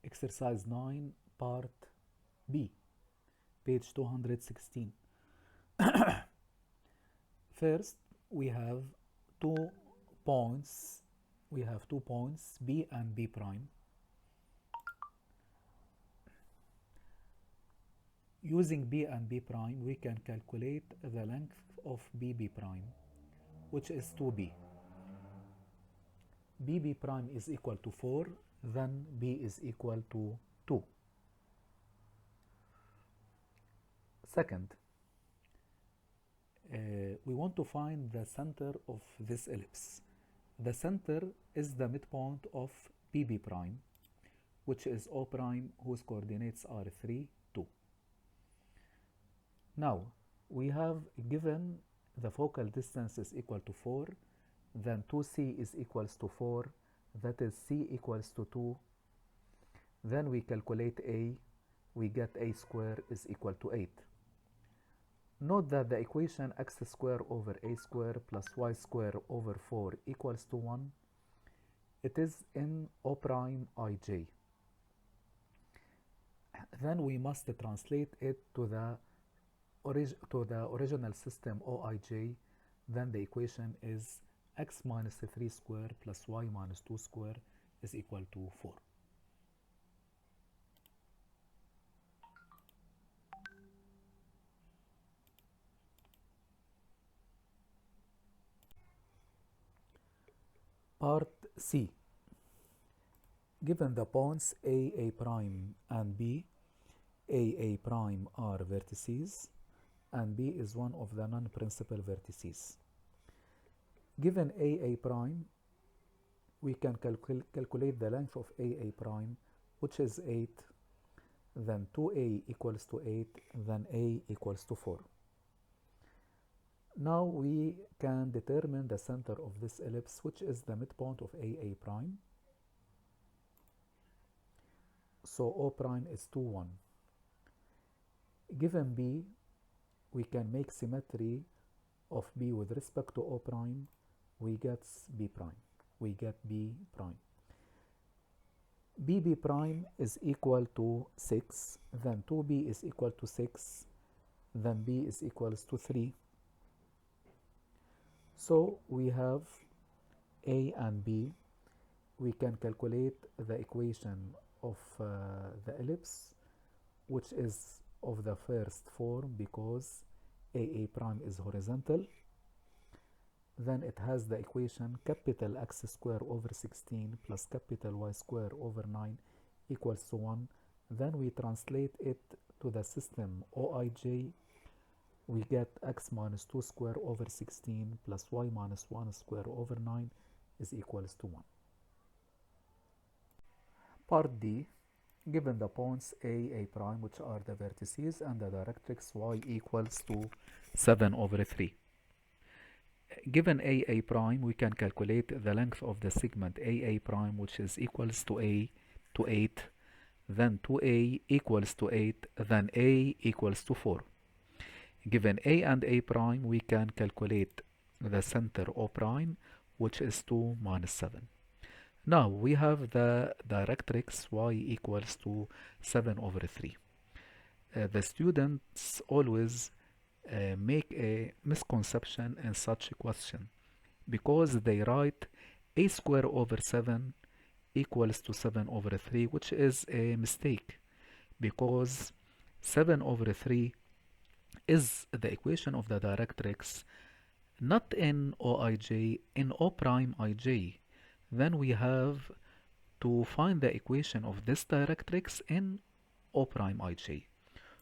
exercise 9 part B, page 216. First, we have two points. We have 2 points B and B prime. Using B and B prime, we can calculate the length of BB prime, which is 2B. BB prime is equal to 4, then B is equal to 2. Second, we want to find the center of this ellipse. The center is the midpoint of BB prime, which is O prime, whose coordinates are 3, 2. Now, we have given the focal distance is equal to 4, then 2C is equals to 4, that is C equals to 2. Then we calculate A, we get A square is equal to 8. Note that the equation x square over a square plus y square over 4 equals to 1. It is in O prime ij. Then we must translate it to the original system OIJ. Then the equation is x minus 3 square plus y minus 2 square is equal to 4. Part C. Given the points A prime and B, A prime are vertices and B is one of the non-principal vertices. Given A prime, we can calculate the length of A prime, which is 8, then 2A equals to 8, then A equals to 4. Now we can determine the center of this ellipse, which is the midpoint of A prime. So O prime is 2, 1. Given B, we can make symmetry of B with respect to O prime. We get B prime. We get B prime. BB prime is equal to 6, then 2B is equal to 6, then B is equals to 3. So we have A and B. We can calculate the equation of the ellipse, which is of the first form because A prime is horizontal. Then it has the equation capital X square over 16 plus capital Y square over 9 equals to 1. Then we translate it to the system OIJ. We get x minus 2 square over 16 plus y minus 1 square over 9 is equals to 1. Part D. Given the points A prime, which are the vertices, and the directrix y equals to 7 over 3. Given A prime, we can calculate the length of the segment A prime, which is equals to A to 8, then 2A equals to 8, then A equals to 4. Given A and A prime, we can calculate the center O prime, which is 2 minus 7. Now we have the directrix y equals to 7 over 3. The students always make a misconception in such a question because they write a square over 7 equals to 7 over 3, which is a mistake because 7 over 3 is the equation of the directrix not in OIJ, in O prime ij. Then we have to find the equation of this directrix in O prime ij.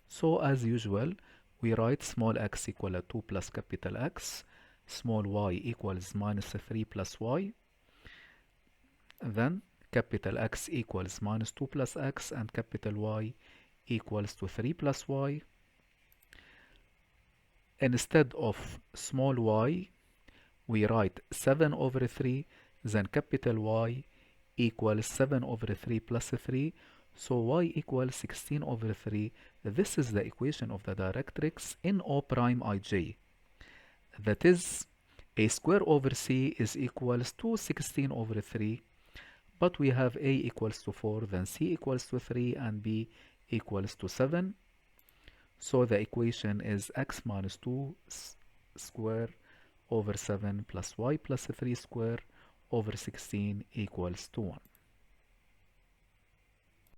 So as usual, we write small x equal to 2 plus capital X, small y equals minus 3 plus y, then capital X equals minus 2 plus x, and capital Y equals to 3 plus y. Instead of small y, we write 7 over 3, then capital Y equals 7 over 3 plus 3, so y equals 16 over 3. This is the equation of the directrix in O prime ij. That is, a square over c is equals to 16 over 3 But we have A equals to 4, then C equals to 3, and B equals to 7. So the equation is x minus 2 square over 7 plus y plus 3 square over 16 equals to 1.